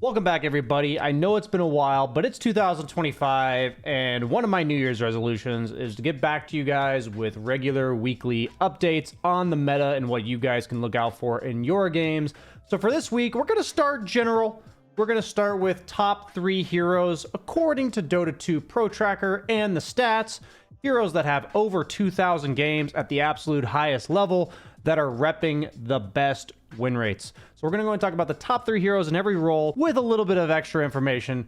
Welcome back, everybody. I know it's been a while, but it's 2025, and one of my New Year's resolutions is to get back to you guys with regular weekly updates on the meta and what you guys can look out for in your games. So for this week, we're going to start general. We're going to start with top 3 heroes according to Dota 2 Pro Tracker and the stats. Heroes that have over 2,000 games at the absolute highest level that are repping the best win rates. So we're going to go and talk about the top 3 heroes in every role with a little bit of extra information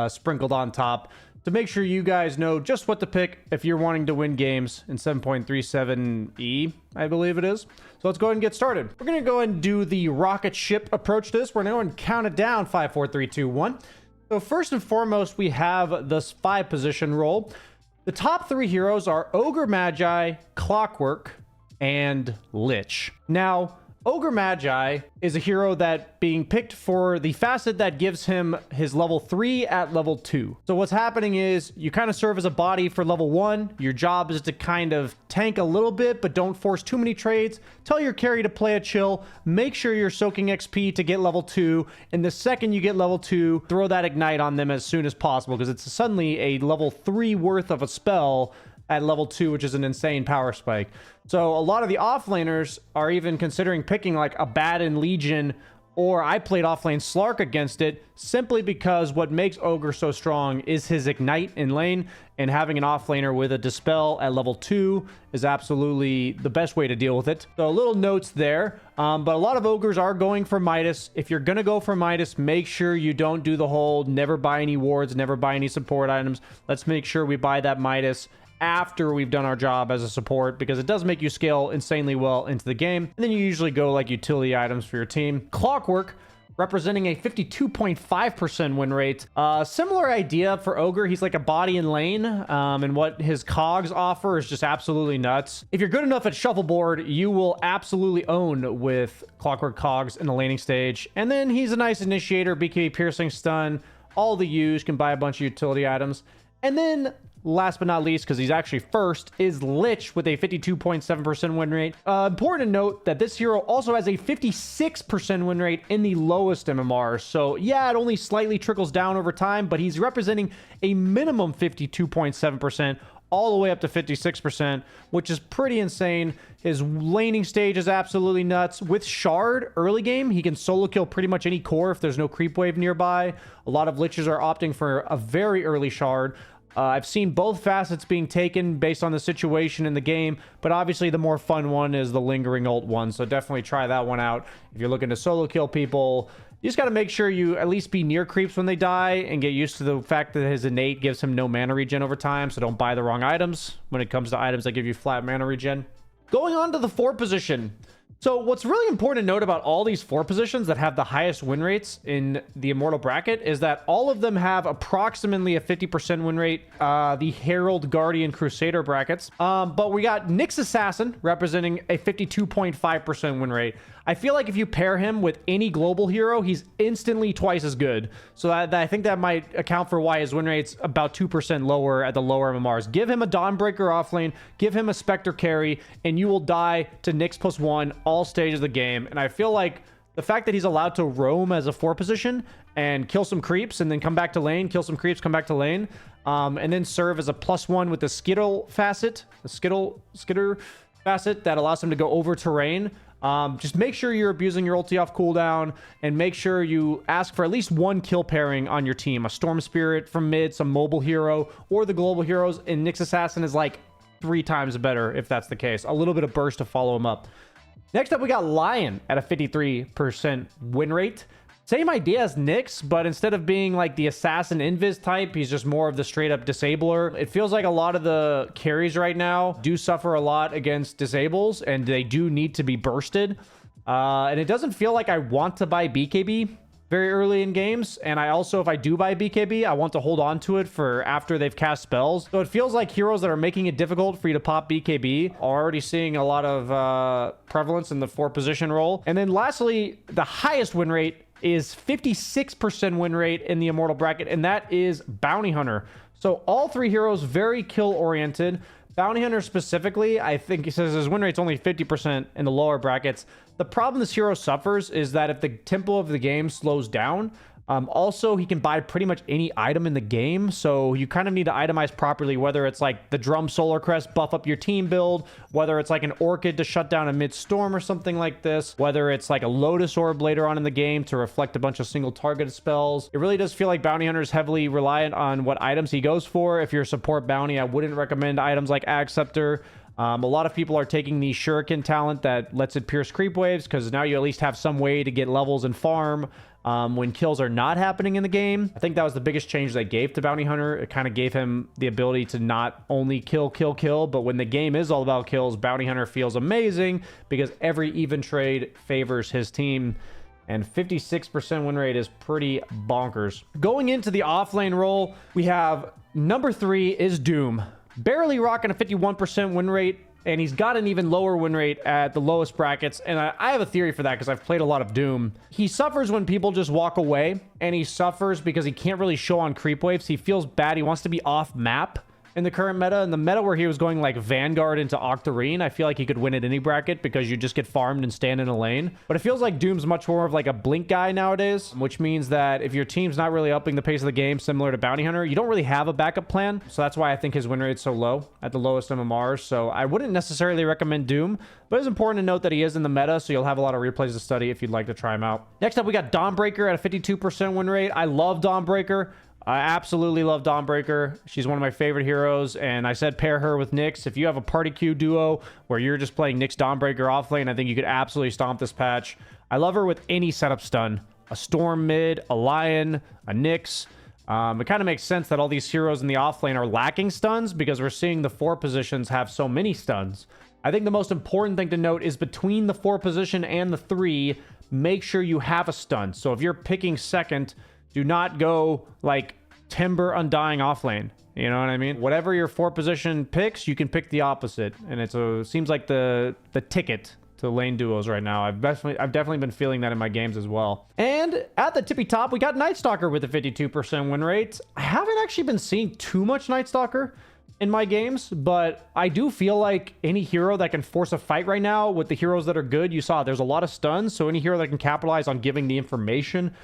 sprinkled on top to make sure you guys know just what to pick if you're wanting to win games in 7.37E, I believe it is. So let's go ahead and get started. We're going to go and do the rocket ship approach to this. We're going to go and count it down, 5, 4, 3, 2, 1. So first and foremost, we have this 5 position role. The top 3 heroes are Ogre Magi, Clockwork, and Lich. Now, Ogre Magi is a hero that being picked for the facet that gives him his level 3 at level 2. So what's happening is you kind of serve as a body for level 1. Your job is to kind of tank a little bit, but don't force too many trades. Tell your carry to play a chill. Make sure you're soaking XP to get level 2. And the second you get level 2, throw that ignite on them as soon as possible, because it's suddenly a level 3 worth of a spell at level 2, which is an insane power spike. So a lot of the offlaners are even considering picking like a Baden Legion, or I played offlane Slark against it simply because what makes Ogre so strong is his ignite in lane, and having an offlaner with a dispel at level 2 is absolutely the best way to deal with it. So little notes there, but a lot of Ogres are going for Midas. If you're gonna go for Midas, make sure you don't do the whole never buy any wards, never buy any support items. Let's make sure we buy that Midas after we've done our job as a support, because it does make you scale insanely well into the game. And then you usually go like utility items for your team. Clockwork, representing a 52.5% win rate. Similar idea for Ogre. He's like a body in lane, and what his cogs offer is just absolutely nuts. If you're good enough at shuffleboard, you will absolutely own with Clockwork cogs in the laning stage. And then he's a nice initiator, BKB piercing stun, all the U's, can buy a bunch of utility items. And then last but not least, because he's actually first, is Lich with a 52.7% win rate. Important to note that this hero also has a 56% win rate in the lowest MMR. So yeah, it only slightly trickles down over time, but he's representing a minimum 52.7% all the way up to 56%, which is pretty insane. His laning stage is absolutely nuts. With Shard early game, he can solo kill pretty much any core if there's no creep wave nearby. A lot of Liches are opting for a very early Shard. I've seen both facets being taken based on the situation in the game, but obviously the more fun one is the lingering ult one, so definitely try that one out if you're looking to solo kill people. You just got to make sure you at least be near creeps when they die and get used to the fact that his innate gives him no mana regen over time, so don't buy the wrong items when it comes to items that give you flat mana regen. Going on to the 4 position. So what's really important to note about all these 4 positions that have the highest win rates in the Immortal bracket is that all of them have approximately a 50% win rate, the Herald, Guardian, Crusader brackets. But we got Nyx Assassin representing a 52.5% win rate. I feel like if you pair him with any global hero, he's instantly twice as good. So I think that might account for why his win rate's about 2% lower at the lower MMRs. Give him a Dawnbreaker offlane, give him a Spectre carry, and you will die to Nyx +1 all stages of the game. And I feel like the fact that he's allowed to roam as a 4 position and kill some creeps and then come back to lane, kill some creeps, come back to lane, and then serve as a +1 with the Skitter facet that allows him to go over terrain. Just make sure you're abusing your ulti off cooldown, and make sure you ask for at least 1 kill pairing on your team. A Storm Spirit from mid, some mobile hero, or the global heroes. And Nyx Assassin is like 3 times better if that's the case. A little bit of burst to follow him up. Next up, we got Lion at a 53% win rate. Same idea as Nyx, but instead of being like the assassin invis type, he's just more of the straight up disabler. It feels like a lot of the carries right now do suffer a lot against disables, and they do need to be bursted. And it doesn't feel like I want to buy BKB very early in games. And I also, if I do buy BKB, I want to hold on to it for after they've cast spells. So it feels like heroes that are making it difficult for you to pop BKB are already seeing a lot of prevalence in the 4 position role. And then lastly, the highest win rate is 56% win rate in the Immortal bracket, and that is Bounty Hunter. So all 3 heroes very kill oriented. Bounty Hunter specifically, I think he says his win rate's only 50% in the lower brackets. The problem this hero suffers is that if the tempo of the game slows down, Also, he can buy pretty much any item in the game, so you kind of need to itemize properly, whether it's like the Drum Solar Crest, buff up your team build, whether it's like an Orchid to shut down a mid-storm or something like this, whether it's like a Lotus Orb later on in the game to reflect a bunch of single targeted spells. It really does feel like Bounty Hunter is heavily reliant on what items he goes for. If you're a support bounty, I wouldn't recommend items like Ag Scepter. A lot of people are taking the Shuriken talent that lets it pierce creep waves, because now you at least have some way to get levels and farm when kills are not happening in the game. I think that was the biggest change they gave to Bounty Hunter. It kind of gave him the ability to not only kill, but when the game is all about kills, Bounty Hunter feels amazing because every even trade favors his team. And 56% win rate is pretty bonkers. Going into the offlane role, we have number 3 is Doom. Barely rocking a 51% win rate, and he's got an even lower win rate at the lowest brackets. And I have a theory for that because I've played a lot of Doom. He suffers when people just walk away, and he suffers because he can't really show on creep waves. He feels bad. He wants to be off map. In the current meta, in the meta where he was going like Vanguard into Octarine, I feel like he could win at any bracket because you just get farmed and stand in a lane. But it feels like Doom's much more of like a blink guy nowadays, which means that if your team's not really upping the pace of the game similar to Bounty Hunter, you don't really have a backup plan. So that's why I think his win rate's so low at the lowest MMRs. So I wouldn't necessarily recommend Doom, but it's important to note that he is in the meta, so you'll have a lot of replays to study if you'd like to try him out. Next up, we got Dawnbreaker at a 52% win rate. I love Dawnbreaker. I absolutely love Dawnbreaker. She's one of my favorite heroes, and I said pair her with Nyx. If you have a party queue duo where you're just playing Nyx Dawnbreaker offlane, I think you could absolutely stomp this patch. I love her with any setup stun. A Storm mid, a Lion, a Nyx. It kind of makes sense that all these heroes in the offlane are lacking stuns because we're seeing the 4 positions have so many stuns. I think the most important thing to note is between the 4 position and the 3, make sure you have a stun. So if you're picking second, do not go like Timber Undying offlane. You know what I mean? Whatever your 4 position picks, you can pick the opposite. And it seems like the ticket to lane duos right now. I've definitely been feeling that in my games as well. And at the tippy top, we got Night Stalker with a 52% win rate. I haven't actually been seeing too much Night Stalker in my games, but I do feel like any hero that can force a fight right now with the heroes that are good, you saw there's a lot of stuns, so any hero that can capitalize on giving the information,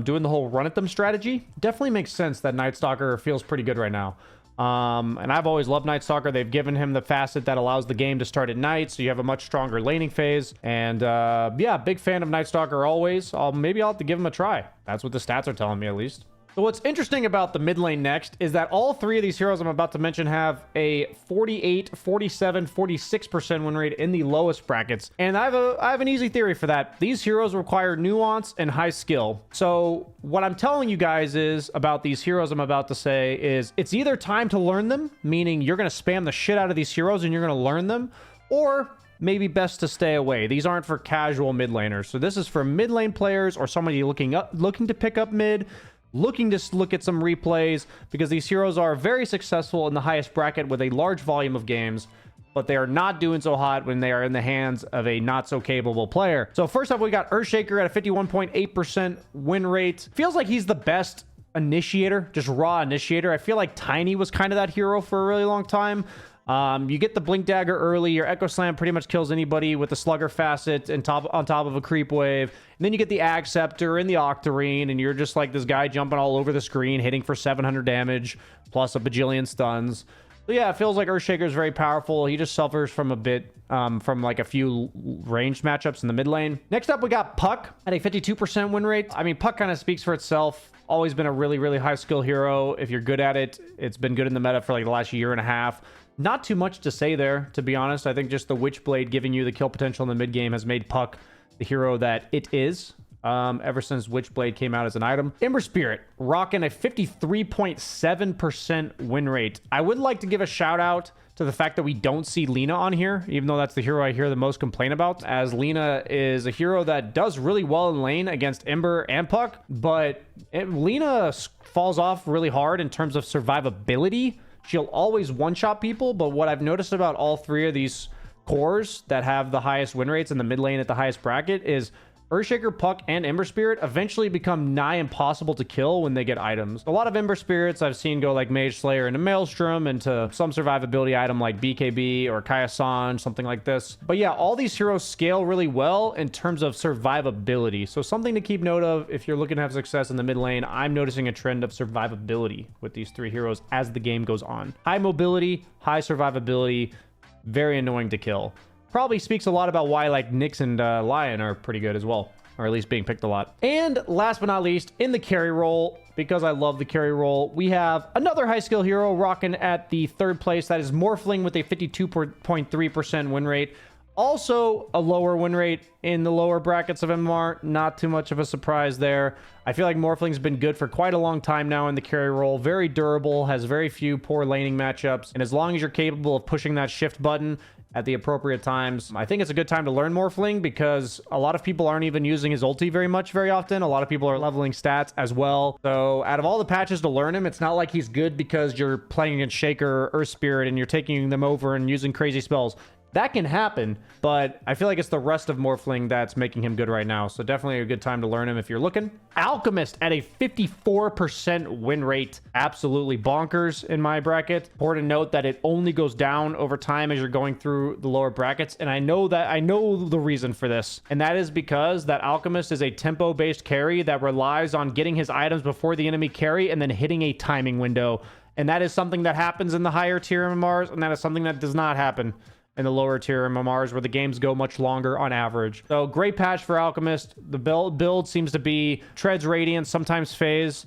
doing the whole run at them strategy, definitely makes sense that Night Stalker feels pretty good right now. And I've always loved Night Stalker. They've given him the facet that allows the game to start at night, so you have a much stronger laning phase. And yeah, big fan of Night Stalker always. Maybe I'll have to give him a try. That's what the stats are telling me, at least. So what's interesting about the mid lane next is that all 3 of these heroes I'm about to mention have a 48, 47, 46% win rate in the lowest brackets. And I have an easy theory for that. These heroes require nuance and high skill. So what I'm telling you guys is about these heroes I'm about to say is it's either time to learn them, meaning you're going to spam the shit out of these heroes and you're going to learn them, or maybe best to stay away. These aren't for casual mid laners. So this is for mid lane players or somebody looking to pick up mid, looking to look at some replays, because these heroes are very successful in the highest bracket with a large volume of games, but they are not doing so hot when they are in the hands of a not so capable player. So first up, we got Earthshaker at a 51.8% win rate. Feels like he's the best initiator, just raw initiator. I feel like Tiny was kind of that hero for a really long time. You get the Blink Dagger early. Your Echo Slam pretty much kills anybody with the Slugger Facet and on top of a creep wave. And then you get the Ag Scepter and the Octarine, and you're just like this guy jumping all over the screen, hitting for 700 damage, plus a bajillion stuns. So yeah, it feels like Earthshaker is very powerful. He just suffers from a bit, from like a few ranged matchups in the mid lane. Next up, we got Puck at a 52% win rate. I mean, Puck kind of speaks for itself. Always been a really, really high skill hero. If you're good at it, it's been good in the meta for like the last year and a half. Not too much to say there, to be honest. I think just the Witchblade giving you the kill potential in the mid game has made Puck the hero that it is ever since Witchblade came out as an item. Ember Spirit rocking a 53.7% win rate. I would like to give a shout out to the fact that we don't see Lina on here, even though that's the hero I hear the most complain about, as Lina is a hero that does really well in lane against Ember and Puck, but Lina falls off really hard in terms of survivability. She'll always one-shot people, but what I've noticed about all 3 of these cores that have the highest win rates in the mid lane at the highest bracket is Earthshaker, Puck, and Ember Spirit eventually become nigh impossible to kill when they get items. A lot of Ember Spirits I've seen go like Mage Slayer into Maelstrom, into some survivability item like BKB or Kaya-san, something like this. But yeah, all these heroes scale really well in terms of survivability. So something to keep note of if you're looking to have success in the mid lane. I'm noticing a trend of survivability with these three heroes as the game goes on. High mobility, high survivability, very annoying to kill. Probably speaks a lot about why like Nyx and Lion are pretty good as well, or at least being picked a lot. And last but not least, in the carry role, because I love the carry role, we have another high skill hero rocking at the third place. That is Morphling with a 52.3% win rate. Also a lower win rate in the lower brackets of MMR. Not too much of a surprise there. I feel like Morphling's been good for quite a long time now in the carry role. Very durable, has very few poor laning matchups. And as long as you're capable of pushing that shift button at the appropriate times, I think it's a good time to learn Morphling, because a lot of people aren't even using his ulti very often. A lot of people are leveling stats as well. So out of all the patches to learn him, it's not like he's good because you're playing against Shaker or Earth Spirit and you're taking them over and using crazy spells. That can happen, but I feel like it's the rest of Morphling that's making him good right now. So definitely a good time to learn him if you're looking. Alchemist at a 54% win rate. Absolutely bonkers in my bracket. Important to note that it only goes down over time as you're going through the lower brackets. And I know the reason for this. And that is because that Alchemist is a tempo-based carry that relies on getting his items before the enemy carry and then hitting a timing window. And that is something that happens in the higher tier MMRs, and that is something that does not happen in the lower tier MMRs, where the games go much longer on average. So great patch for Alchemist. The build seems to be Treads Radiance, sometimes Phase,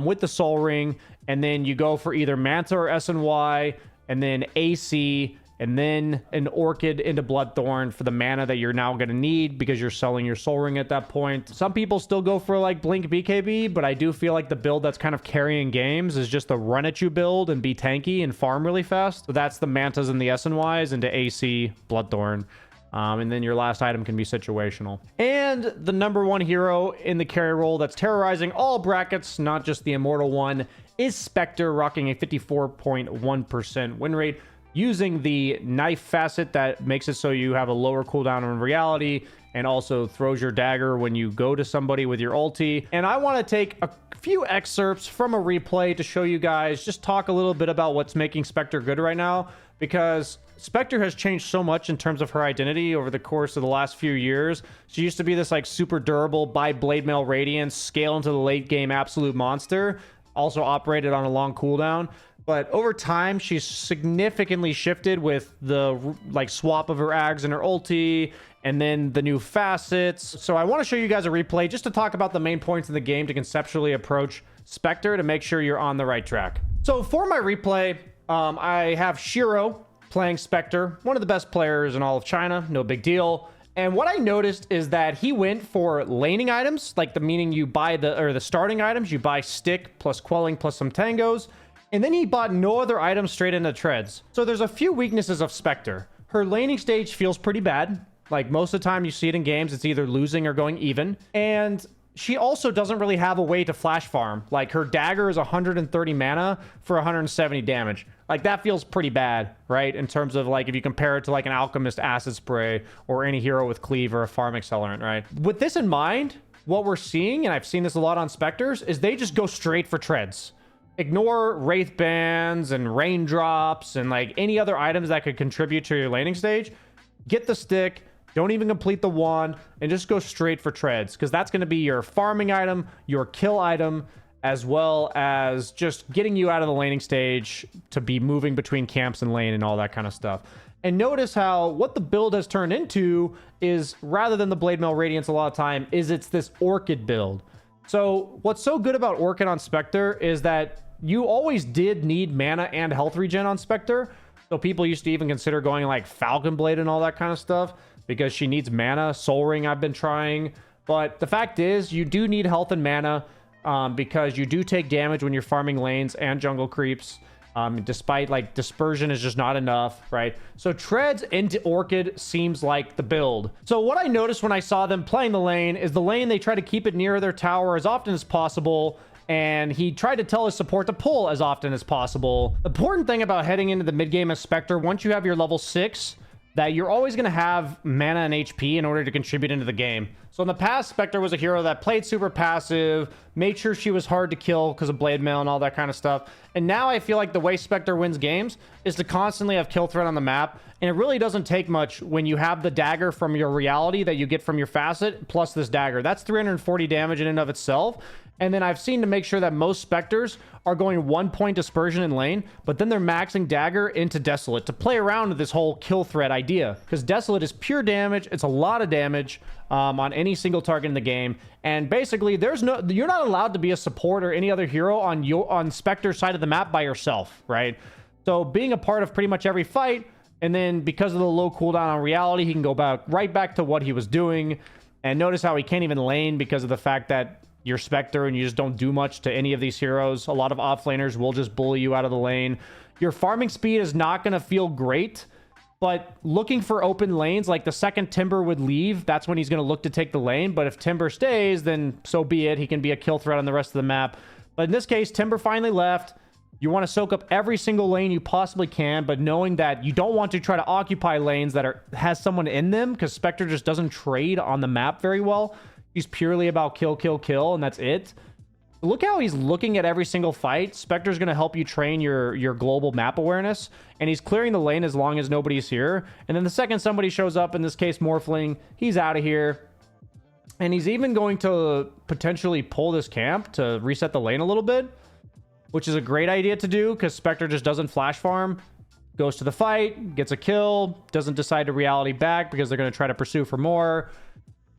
with the Soul Ring, and then you go for either Manta or SNY, and then AC, and then an Orchid into Bloodthorn for the mana that you're now going to need because you're selling your Soul Ring at that point. Some people still go for like Blink BKB, but I do feel like the build that's kind of carrying games is just the run at you build and be tanky and farm really fast. So that's the Mantas and the SNYs into AC, Bloodthorn. And then your last item can be situational. And the number one hero in the carry role that's terrorizing all brackets, not just the immortal one, is Spectre, rocking a 54.1% win rate, using the knife facet that makes it so you have a lower cooldown in reality, and also throws your dagger when you go to somebody with your ulti. And I want to take a few excerpts from a replay to show you guys, just talk a little bit about what's making Spectre good right now, because Spectre has changed so much in terms of her identity over the course of the last few years. She used to be this like super durable, buy Blade Mail Radiance, scale into the late game absolute monster, also operated on a long cooldown. But over time, she's significantly shifted with the like swap of her ags and her ulti, and then the new facets. So I want to show you guys a replay just to talk about the main points in the game to conceptually approach Spectre to make sure you're on the right track. So for my replay, I have Shiro playing Spectre, one of the best players in all of China, no big deal. And what I noticed is that he went for laning items, like the meaning you buy the starting items, you buy stick plus quelling plus some tangos. And then he bought no other items straight into treads. So there's a few weaknesses of Spectre. Her laning stage feels pretty bad. Like most of the time you see it in games, it's either losing or going even. And she also doesn't really have a way to flash farm. Like her dagger is 130 mana for 170 damage. Like that feels pretty bad, right? In terms of like if you compare it to like an Alchemist Acid Spray or any hero with Cleave or a farm accelerant, right? With this in mind, what we're seeing, and I've seen this a lot on Spectres, is they just go straight for treads. Ignore Wraith Bands and Raindrops and like any other items that could contribute to your laning stage. Get the stick, don't even complete the wand, and just go straight for treads, because that's going to be your farming item, your kill item, as well as just getting you out of the laning stage to be moving between camps and lane and all that kind of stuff. And notice how what the build has turned into is, rather than the Blade Mail Radiance a lot of time, is it's this Orchid build. So what's so good about Orchid on Spectre is that you always did need mana and health regen on Spectre. So people used to even consider going like Falcon Blade and all that kind of stuff because she needs mana. Soul Ring I've been trying. But the fact is you do need health and mana because you do take damage when you're farming lanes and jungle creeps. Despite like dispersion is just not enough, right? So treads into Orchid seems like the build. So what I noticed when I saw them playing the lane is the lane, they try to keep it near their tower as often as possible. And he tried to tell his support to pull as often as possible. The important thing about heading into the mid game as Spectre, once you have your level 6, that you're always going to have mana and HP in order to contribute into the game. So in the past, Spectre was a hero that played super passive, made sure she was hard to kill because of blade mail and all that kind of stuff. And now I feel like the way Spectre wins games is to constantly have kill threat on the map. And it really doesn't take much when you have the dagger from your reality that you get from your facet, plus this dagger. That's 340 damage in and of itself. And then I've seen to make sure that most Spectres are going 1 point dispersion in lane, but then they're maxing dagger into Desolate to play around with this whole kill threat idea. Because Desolate is pure damage. It's a lot of damage on any single target in the game. And basically, you're not allowed to be a support or any other hero on Spectre's side of the map by yourself, right? So being a part of pretty much every fight, and then because of the low cooldown on reality, he can go right back to what he was doing. And notice how he can't even lane because of the fact that you're Spectre and you just don't do much to any of these heroes. A lot of offlaners will just bully you out of the lane. Your farming speed is not going to feel great, but looking for open lanes, like the second Timber would leave, that's when he's going to look to take the lane. But if Timber stays, then so be it. He can be a kill threat on the rest of the map. But in this case, Timber finally left. You want to soak up every single lane you possibly can, but knowing that you don't want to try to occupy lanes that has someone in them, because Spectre just doesn't trade on the map very well. He's purely about kill, kill, kill, and that's it. Look how he's looking at every single fight. Spectre's going to help you train your global map awareness, and he's clearing the lane as long as nobody's here. And then the second somebody shows up, in this case Morphling, he's out of here. And he's even going to potentially pull this camp to reset the lane a little bit, which is a great idea to do because Spectre just doesn't flash farm. Goes to the fight, gets a kill, doesn't decide to reality back because they're going to try to pursue for more.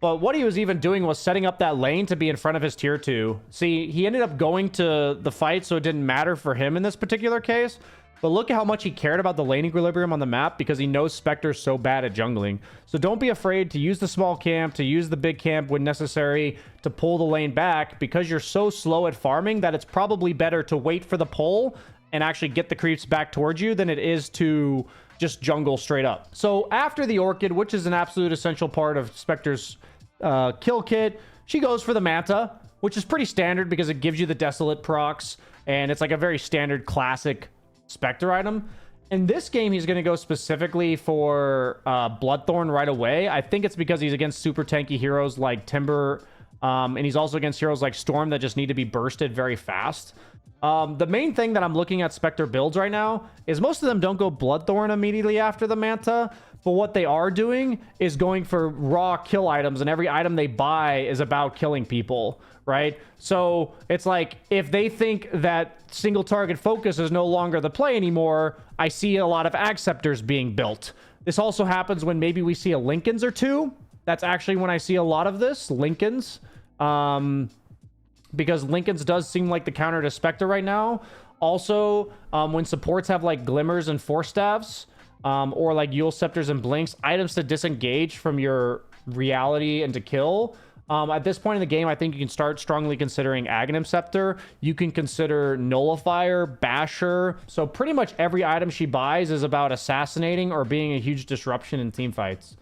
But what he was even doing was setting up that lane to be in front of his tier 2. See, he ended up going to the fight, so it didn't matter for him in this particular case. But look at how much he cared about the lane equilibrium on the map because he knows Spectre's so bad at jungling. So don't be afraid to use the small camp, to use the big camp when necessary to pull the lane back because you're so slow at farming that it's probably better to wait for the pull and actually get the creeps back towards you than it is to just jungle straight up. So after the Orchid, which is an absolute essential part of Spectre's kill kit, she goes for the Manta, which is pretty standard because it gives you the Desolate procs, and it's like a very standard classic Spectre item. In this game, he's going to go specifically for Bloodthorn right away. I think it's because he's against super tanky heroes like Timber, and he's also against heroes like Storm that just need to be bursted very fast. The main thing that I'm looking at Spectre builds right now is most of them don't go Bloodthorn immediately after the Manta, but what they are doing is going for raw kill items, and every item they buy is about killing people, right? So it's like, if they think that single target focus is no longer the play anymore, I see a lot of Acceptors being built. This also happens when maybe we see a Linken's or two. That's actually when I see a lot of this, Linken's. Because Linken's does seem like the counter to Spectre right now. Also, when supports have like Glimmers and Force Staffs, or like Yule Scepters and Blinks, items to disengage from your reality and to kill. At this point in the game, I think you can start strongly considering Aghanim Scepter. You can consider Nullifier, Basher. So pretty much every item she buys is about assassinating or being a huge disruption in team fights.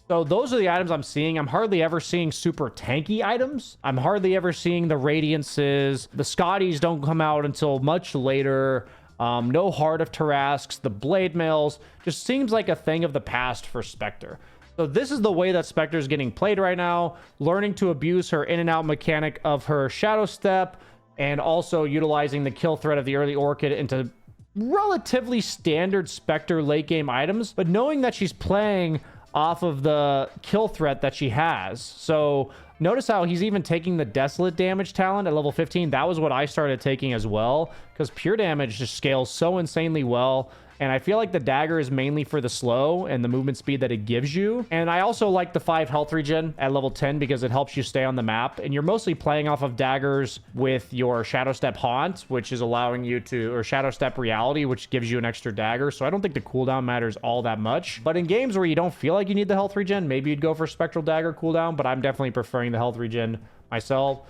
So those are the items I'm seeing. I'm hardly ever seeing super tanky items. I'm hardly ever seeing the Radiances. The Scotties don't come out until much later. No Heart of Tarrasques. The Blade Mails just seems like a thing of the past for Spectre. So this is the way that Spectre is getting played right now, learning to abuse her in and out mechanic of her Shadow Step, and also utilizing the kill threat of the early Orchid into relatively standard Spectre late game items, but knowing that she's playing off of the kill threat that she has. So notice how he's even taking the Desolate damage talent at level 15. That was what I started taking as well, because pure damage just scales so insanely well. And I feel like the dagger is mainly for the slow and the movement speed that it gives you. And I also like the 5 health regen at level 10 because it helps you stay on the map. And you're mostly playing off of daggers with your Shadow Step Haunt, which is allowing you to, or Shadow Step Reality, which gives you an extra dagger. So I don't think the cooldown matters all that much. But in games where you don't feel like you need the health regen, maybe you'd go for Spectral Dagger cooldown, but I'm definitely preferring the health regen myself.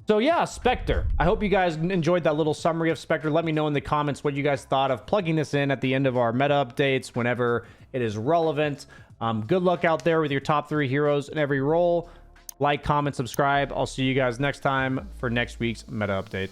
So yeah, Spectre. I hope you guys enjoyed that little summary of Spectre. Let me know in the comments what you guys thought of plugging this in at the end of our meta updates whenever it is relevant. Good luck out there with your top 3 heroes in every role. Like, comment, subscribe. I'll see you guys next time for next week's meta update.